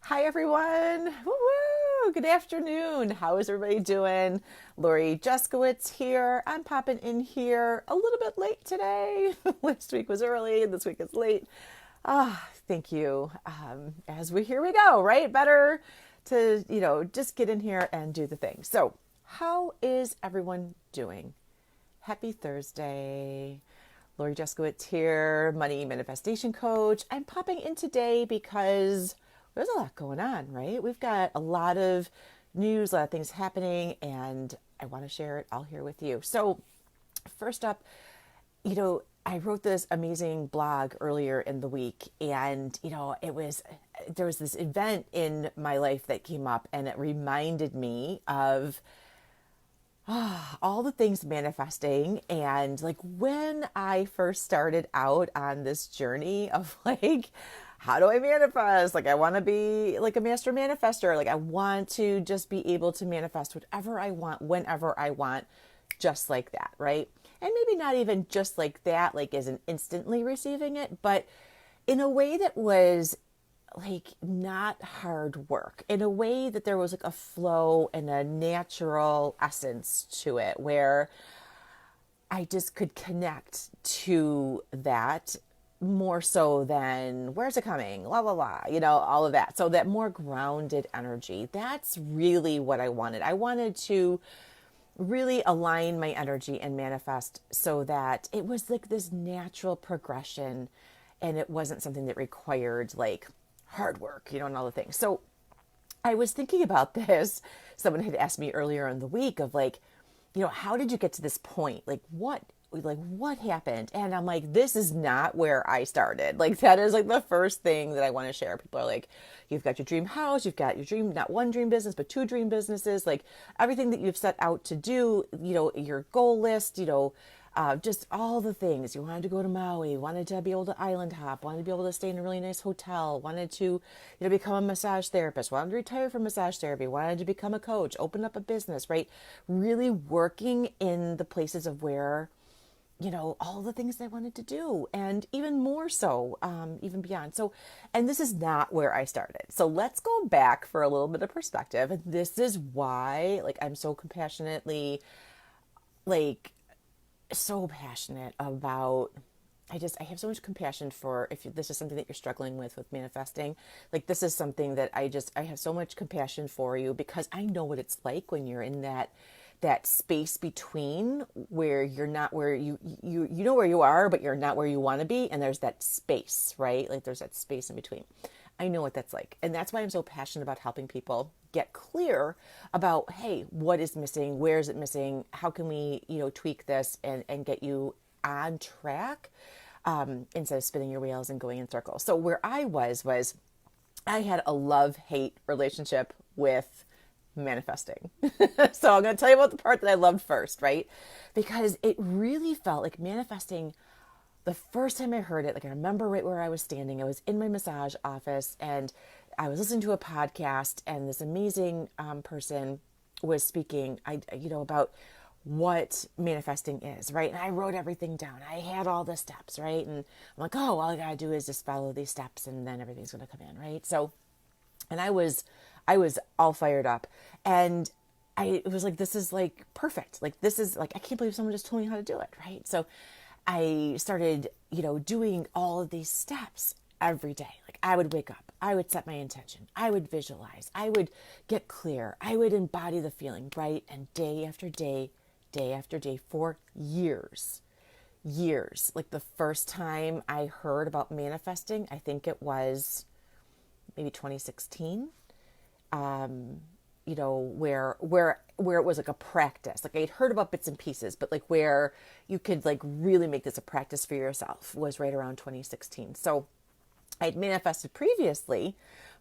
Hi, everyone. Woo-woo. Good afternoon. How is everybody doing? Lori Jeskowitz here. I'm popping in here a little bit late today. Last week was early, this week is late. Thank you. Here we go, right? Better to, just get in here and do the thing. So, how is everyone doing? Happy Thursday. Lori Jeskowitz here, money manifestation coach. I'm popping in today because there's a lot going on, right? We've got a lot of news, a lot of things happening, and I want to share it all here with you. So, first up, I wrote this amazing blog earlier in the week, and there was this event in my life that came up, and it reminded me of all the things manifesting. And like when I first started out on this journey of like, how do I manifest? Like, I want to be like a master manifester. Like, I want to just be able to manifest whatever I want, whenever I want, just like that, right? And maybe not even just like that, like isn't instantly receiving it, but in a way that was like not hard work, in a way that there was like a flow and a natural essence to it where I just could connect to that more so than where's it coming, la la la, all of that. So that more grounded energy, that's really what I wanted. I wanted to really align my energy and manifest so that it was like this natural progression and it wasn't something that required like hard work, and all the things. So I was thinking about this. Someone had asked me earlier in the week of like, how did you get to this point? Like what happened? And I'm like, this is not where I started. Like, that is like the first thing that I want to share. People are like, you've got your dream house, you've got your dream, not one dream business, but two dream businesses, like everything that you've set out to do, your goal list, just all the things. You wanted to go to Maui, wanted to be able to island hop, wanted to be able to stay in a really nice hotel, wanted to, become a massage therapist, wanted to retire from massage therapy, wanted to become a coach, open up a business, right? Really working in the places of where, all the things I wanted to do, and even more so, even beyond. So, and this is not where I started. So let's go back for a little bit of perspective. And this is why, like, I'm so compassionately, like, so passionate about, I have so much compassion for if this is something that you're struggling with manifesting. Like, this is something that I have so much compassion for you because I know what it's like when you're in that space between where you're not where you know where you are, but you're not where you want to be. And there's that space, right? Like, there's that space in between. I know what that's like. And that's why I'm so passionate about helping people get clear about, hey, what is missing? Where is it missing? How can we, tweak this and get you on track, instead of spinning your wheels and going in circles. So where I was I had a love-hate relationship with manifesting. So I'm going to tell you about the part that I loved first, right? Because it really felt like manifesting. The first time I heard it, like, I remember right where I was standing. I was in my massage office and I was listening to a podcast, and this amazing person was speaking, about what manifesting is, right? And I wrote everything down. I had all the steps, right? And I'm like, oh, all I gotta do is just follow these steps, and then everything's gonna come in, right? So, and I was all fired up, and it was like, this is like perfect. Like, this is like, I can't believe someone just told me how to do it, right? So I started, doing all of these steps every day. Like, I would wake up, I would set my intention, I would visualize, I would get clear, I would embody the feeling, right? And day after day, day after day, for years. Like, the first time I heard about manifesting, I think it was maybe 2016. Where it was like a practice. Like, I'd heard about bits and pieces, but like where you could like really make this a practice for yourself was right around 2016. So I'd manifested previously,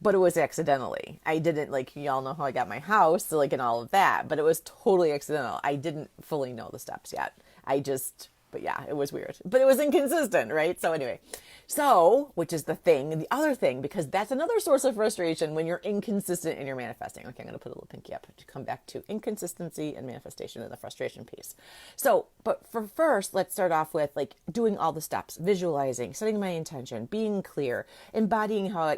but it was accidentally. I didn't, like, y'all know how I got my house, so like, and all of that, but it was totally accidental. I didn't fully know the steps yet. I just But yeah, it was weird. But it was inconsistent, right? So anyway, so, which is the thing, the other thing, because that's another source of frustration when you're inconsistent in your manifesting. Okay, I'm going to put a little pinky up to come back to inconsistency and manifestation and the frustration piece. So, but for first, let's start off with like doing all the steps, visualizing, setting my intention, being clear, embodying how,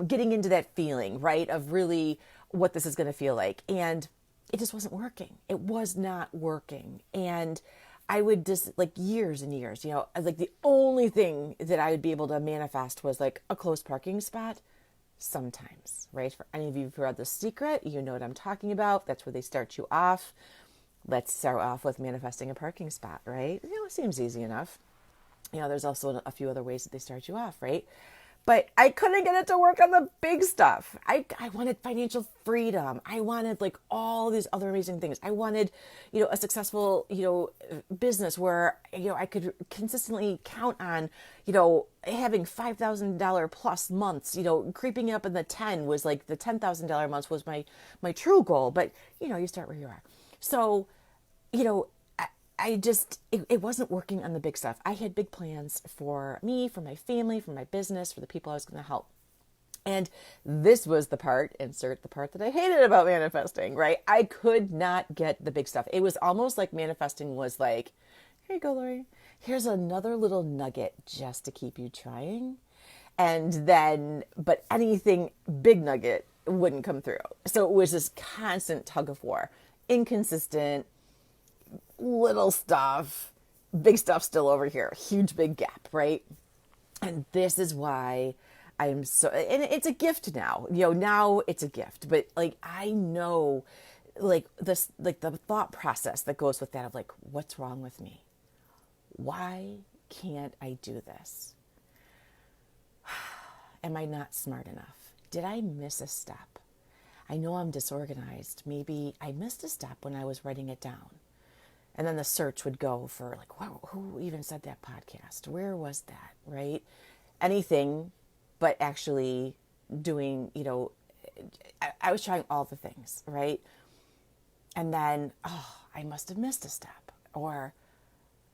getting into that feeling, right, of really what this is going to feel like. And it just wasn't working. It was not working. And I would just like years and years, like the only thing that I would be able to manifest was like a closed parking spot sometimes, right? For any of you who read The Secret, you know what I'm talking about. That's where they start you off. Let's start off with manifesting a parking spot, right? It seems easy enough. There's also a few other ways that they start you off, right? But I couldn't get it to work on the big stuff. I wanted financial freedom. I wanted like all these other amazing things. I wanted, a successful, business where, I could consistently count on, having $5,000 plus months, creeping up in the 10 was like the $10,000 months was my true goal. But, you start where you are. So, it wasn't working on the big stuff. I had big plans for me, for my family, for my business, for the people I was going to help. And this was the part, insert the part that I hated about manifesting, right? I could not get the big stuff. It was almost like manifesting was like, here you go, Lori. Here's another little nugget just to keep you trying. And then, but anything big nugget wouldn't come through. So it was this constant tug of war, inconsistent, little stuff, big stuff still over here, huge big gap, right? And this is why I'm so, and it's a gift now, now it's a gift, but like, I know like this, like the thought process that goes with that of like, what's wrong with me? Why can't I do this? Am I not smart enough? Did I miss a step? I know I'm disorganized. Maybe I missed a step when I was writing it down. And then the search would go for like, wow, who even said that podcast? Where was that, right? Anything but actually doing, I was trying all the things, right? And then, I must have missed a step. Or,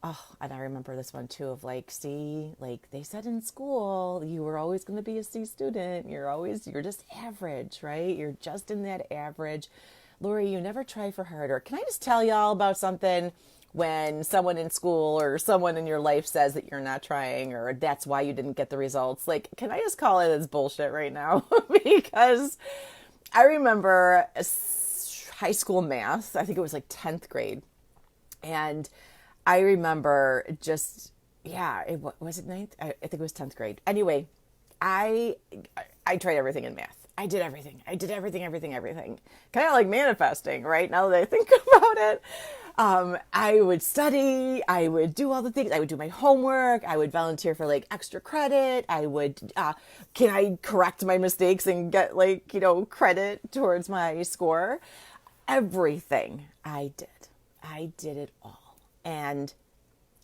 and I remember this one too of like, see, like they said in school, you were always going to be a C student. You're just average, right? You're just in that average. Lori, you never try for harder. Can I just tell y'all about something when someone in school or someone in your life says that you're not trying or that's why you didn't get the results? Like, can I just call it as bullshit right now? Because I remember high school math. I think it was like 10th grade. And I remember just, was it ninth? I think it was 10th grade. Anyway, I tried everything in math. I did everything. Kind of like manifesting, right? Now that I think about it, I would study. I would do all the things. I would do my homework. I would volunteer for like extra credit. I would, can I correct my mistakes and get like, credit towards my score? Everything I did. I did it all. And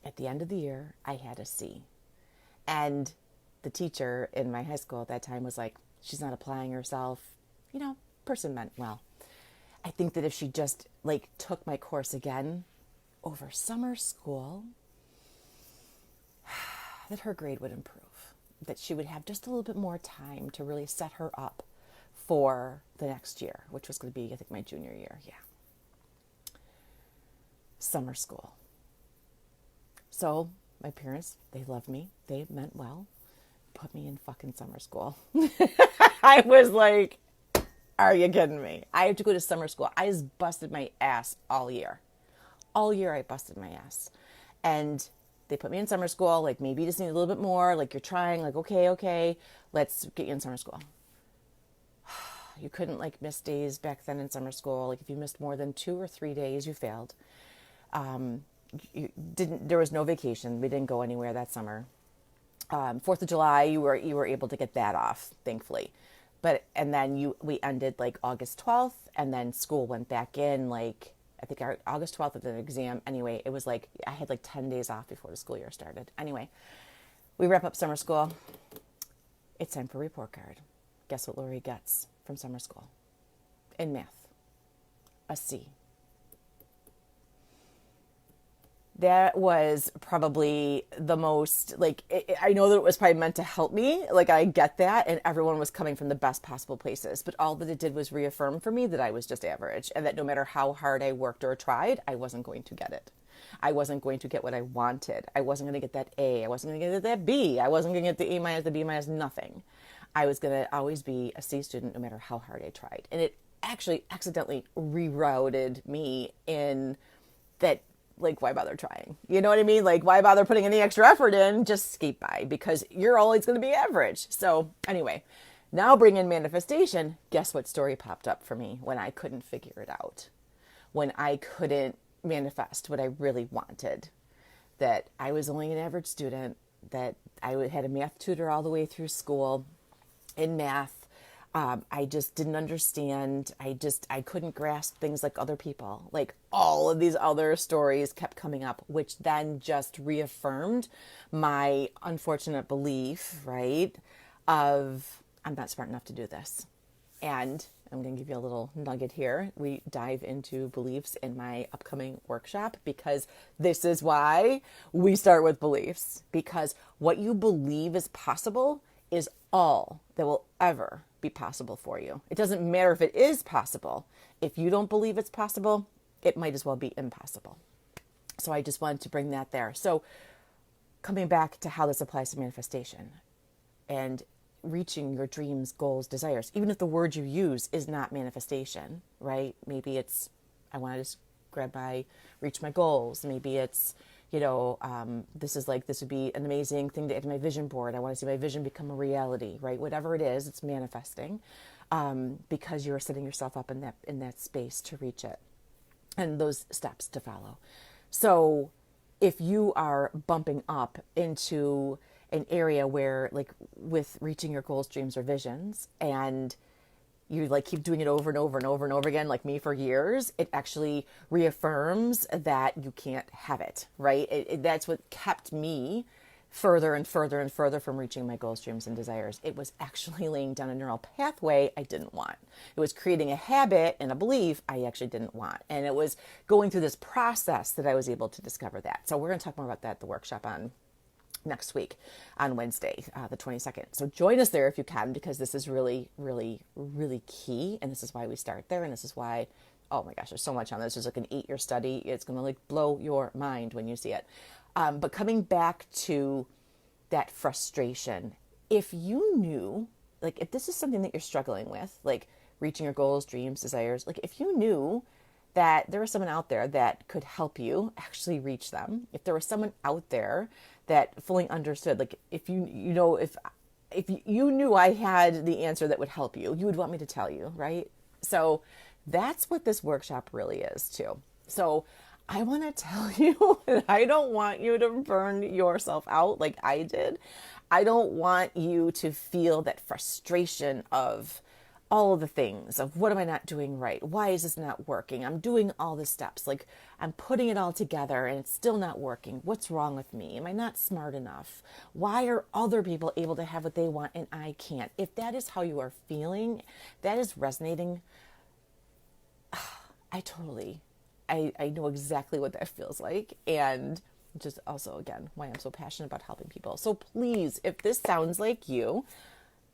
at the end of the year, I had a C. And the teacher in my high school at that time was like, she's not applying herself, person meant well. I think that if she just like took my course again over summer school, that her grade would improve, that she would have just a little bit more time to really set her up for the next year, which was going to be, I think, my junior year. Yeah. Summer school. So my parents, they loved me. They meant well. Put me in fucking summer school. I was like, are you kidding me? I have to go to summer school. I just busted my ass all year. All year I busted my ass. And they put me in summer school. Like, maybe you just need a little bit more. Like, you're trying. Like, okay, let's get you in summer school. You couldn't like miss days back then in summer school. Like, if you missed more than 2 or 3 days, you failed. There was no vacation. We didn't go anywhere that summer. 4th of July, you were able to get that off, thankfully. And then we ended like August 12th, and then school went back in like, I think our August 12th of the exam. Anyway, it was like, I had like 10 days off before the school year started. Anyway, we wrap up summer school. It's time for report card. Guess what Lori gets from summer school? In math, a C. that was probably the most, like, I know that it was probably meant to help me. Like, I get that. And everyone was coming from the best possible places. But all that it did was reaffirm for me that I was just average and that no matter how hard I worked or tried, I wasn't going to get it. I wasn't going to get what I wanted. I wasn't going to get that A. I wasn't going to get that B. I wasn't going to get the A minus, the B minus, nothing. I was going to always be a C student no matter how hard I tried. And it actually accidentally rerouted me in that, like, why bother trying? You know what I mean? Like, why bother putting any extra effort in? Just skate by because you're always going to be average. So anyway, now bring in manifestation. Guess what story popped up for me when I couldn't figure it out? When I couldn't manifest what I really wanted. That I was only an average student, that I had a math tutor all the way through school in math. I just didn't understand. I couldn't grasp things like other people. Like all of these other stories kept coming up, which then just reaffirmed my unfortunate belief, right, of I'm not smart enough to do this. And I'm going to give you a little nugget here. We dive into beliefs in my upcoming workshop because this is why we start with beliefs. Because what you believe is possible is all that will ever be possible for you. It doesn't matter if it is possible. If you don't believe it's possible, it might as well be impossible. So I just wanted to bring that there. So coming back to how this applies to manifestation and reaching your dreams, goals, desires, even if the word you use is not manifestation, right? Maybe it's, I want to just reach my goals. Maybe it's, this would be an amazing thing to add to my vision board. I want to see my vision become a reality, right? Whatever it is, it's manifesting, because you're setting yourself up in that space to reach it and those steps to follow. So if you are bumping up into an area where, like, with reaching your goals, dreams, or visions, and you like keep doing it over and over and over and over again, like me for years, it actually reaffirms that you can't have it, right? That's what kept me further and further and further from reaching my goals, dreams, and desires. It was actually laying down a neural pathway I didn't want. It was creating a habit and a belief I actually didn't want. And it was going through this process that I was able to discover that. So we're going to talk more about that at the workshop on next week on Wednesday, the 22nd. So join us there if you can, because this is really, really, really key. And this is why we start there. And this is why, oh my gosh, there's so much on this. There's like an 8-year study. It's going to like blow your mind when you see it. But coming back to that frustration, if you knew, like if this is something that you're struggling with, like reaching your goals, dreams, desires, like if you knew that there was someone out there that could help you actually reach them, if there was someone out there that fully understood, like if you knew I had the answer that would help you, you would want me to tell you, right? So that's what this workshop really is too. So I want to tell you that I don't want you to burn yourself out like I did. I don't want you to feel that frustration of all of the things of what am I not doing right? Why is this not working? I'm doing all the steps. Like I'm putting it all together and it's still not working. What's wrong with me? Am I not smart enough? Why are other people able to have what they want and I can't? If that is how you are feeling, that is resonating. I know exactly what that feels like. And just also, again, why I'm so passionate about helping people. So please, if this sounds like you,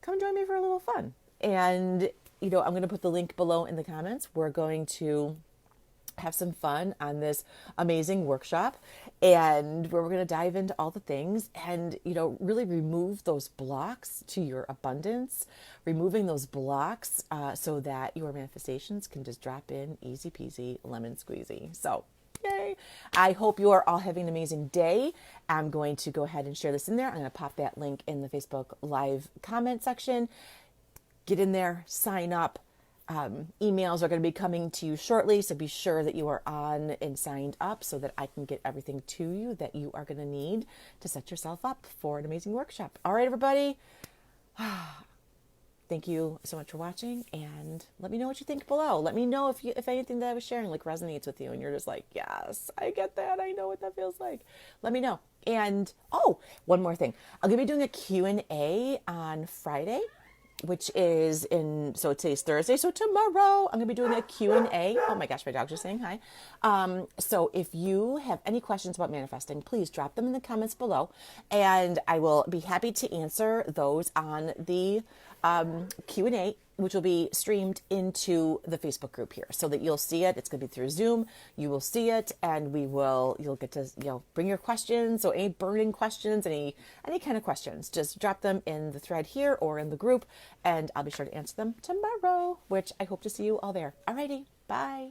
come join me for a little fun. And, I'm going to put the link below in the comments. We're going to have some fun on this amazing workshop and where we're going to dive into all the things and, really remove those blocks to your abundance, removing those blocks so that your manifestations can just drop in easy peasy, lemon squeezy. So yay. I hope you are all having an amazing day. I'm going to go ahead and share this in there. I'm going to pop that link in the Facebook Live comment section. Get in there, sign up. Emails are going to be coming to you shortly, so be sure that you are on and signed up so that I can get everything to you that you are going to need to set yourself up for an amazing workshop. All right, everybody. Thank you so much for watching, and let me know what you think below. Let me know if anything that I was sharing like resonates with you and you're just like, yes, I get that. I know what that feels like. Let me know. And one more thing. I'm going to be doing a Q&A on Friday. which is so today's Thursday. So tomorrow I'm going to be doing a Q&A. Oh my gosh, my dog's just saying hi. So if you have any questions about manifesting, please drop them in the comments below, and I will be happy to answer those on the Q&A, which will be streamed into the Facebook group here, so that you'll see it. It's going to be through Zoom. You will see it, and you'll get to, bring your questions. So any burning questions, any kind of questions, just drop them in the thread here or in the group, and I'll be sure to answer them tomorrow, which I hope to see you all there. Alrighty, bye.